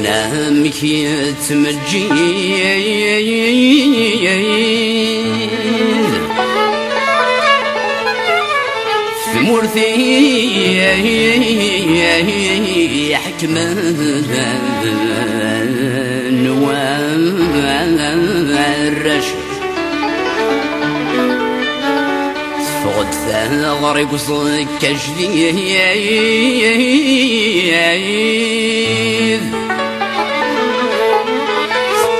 ونامك يتمجيد في مرثي حكمة والرشد فقد ثغر قصك كجديد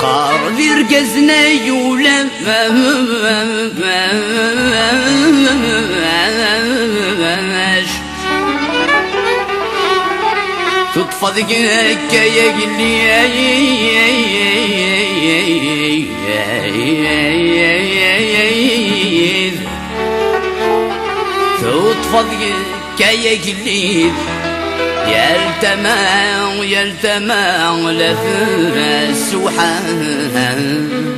فقار ذي رقزنا يولم تطفى كيا قلي تطفى كيا قلي يلتمع لفرس وحان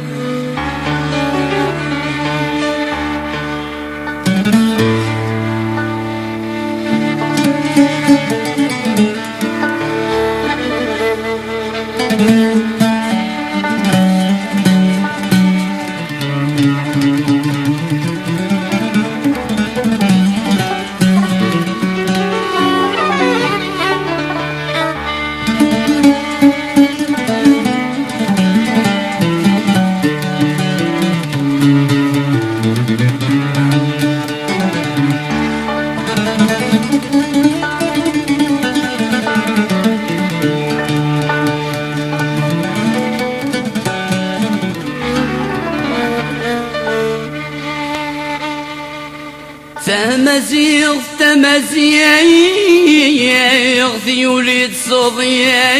تمزيغ ذيولي تصضيغ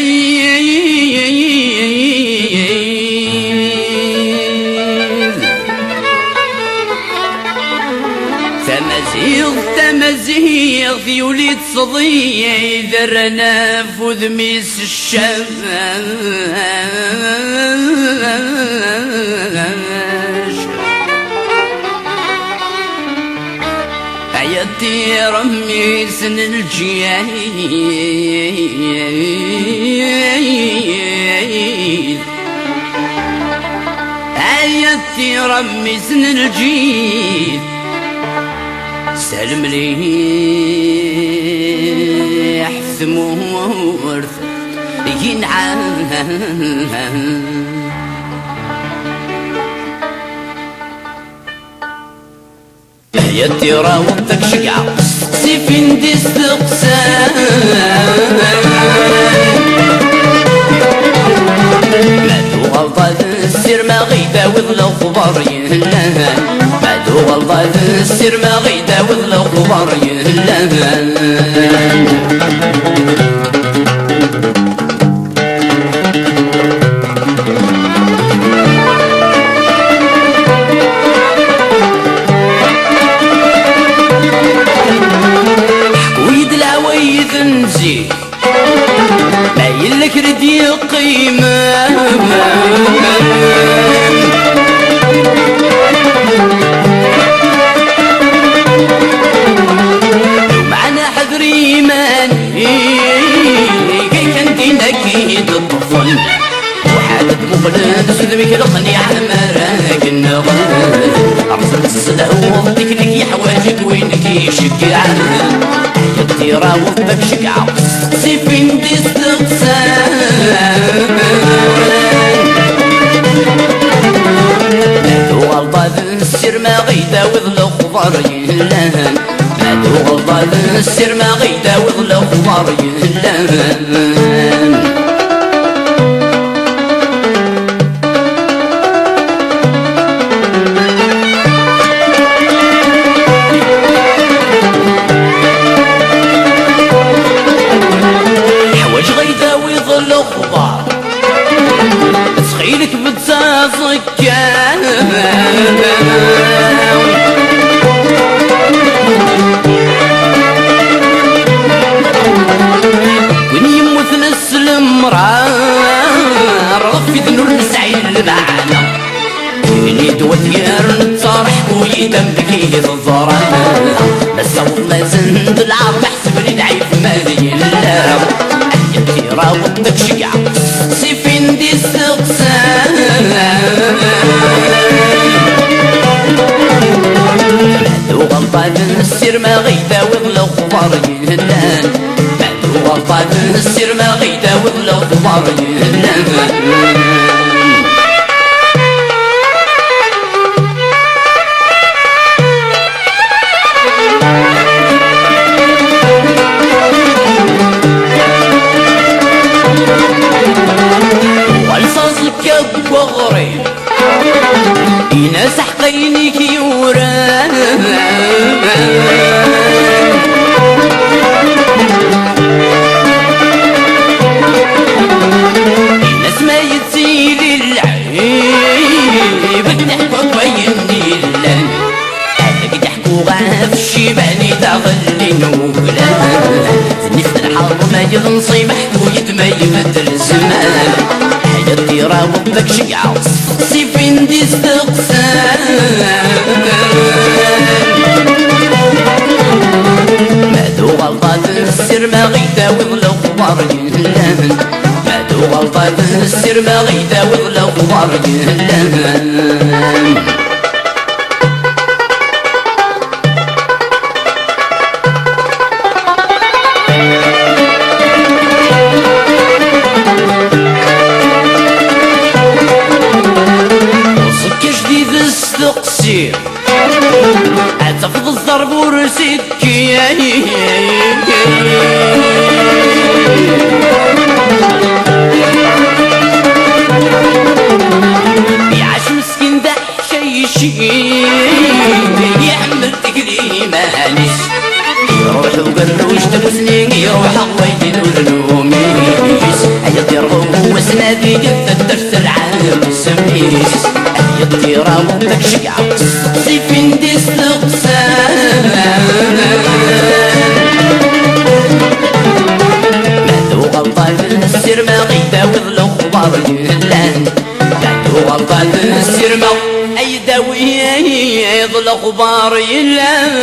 تمزيغ ذيولي تصضيغ ذرنا فذ ميس الشمس عيدتي رمي سن الجيد عيدتي رمي سن الجيد سلم لي حثمو ورث ينعم يدي راوتك شقع سيفين دي استقسام مادو غلطة السير ما غيدا وذل الخبر يهلان مادو غلطة السير ما غيدا وذل الخبر يهلان ما يلك ردي قيمة معنا حذري ماني كي كان دينا كيد الطفل وحادث مخلد سذبك القنيع مراك النغل أرسل الصدى وضيك لك يحواجك وينك يشكع يدي راوضك شقع سيفين دي استقسام مادو غلطة السير ما غيدا وذل الخضر يهلان مادو غلطة السير ما غيدا وذل الخضر يهلان تسخيلك بتساصك وين يموت نسلم رفي ذنور نسعي المعنى يلي دوثير نتصارح ويدم بكيه الظرام بس ما زند العرض احسب لي ضعيف مالي الله راوضك شقع السير ما غيداوي الخبار يهلان بعدو غلطة السير ما غيداوي الخبار يهلان وغريب يناس حقينيك يوران يناس ما يتزيل العيب الضحك ويمني اللان هذاك ضحكو غاف الشيباني تغلي نوغلان زنيف الحرب ما ينصي محكو يتما يبدل الزمان يطيرا وبك شقعة سيفين دي استقسام مادو غلطة السر ما غيداوي الغبار يهلان مادو غلطة السر ما غيداوي الغبار يهلان تقصير أتفض الضرب ورسكي يعيش مسكين ده شي يعمل تكريمانيس يروح وقروش تمسنين يروح قويتين ولنوميس يطير هو سنادي الدرس العالم السميس يطيرا وبك شقعة سيفين دي استقسام مادو غلطة السير ما غيداوي الخبار يهلان مادو غلطة السير ما غيداوي الخبار يهلان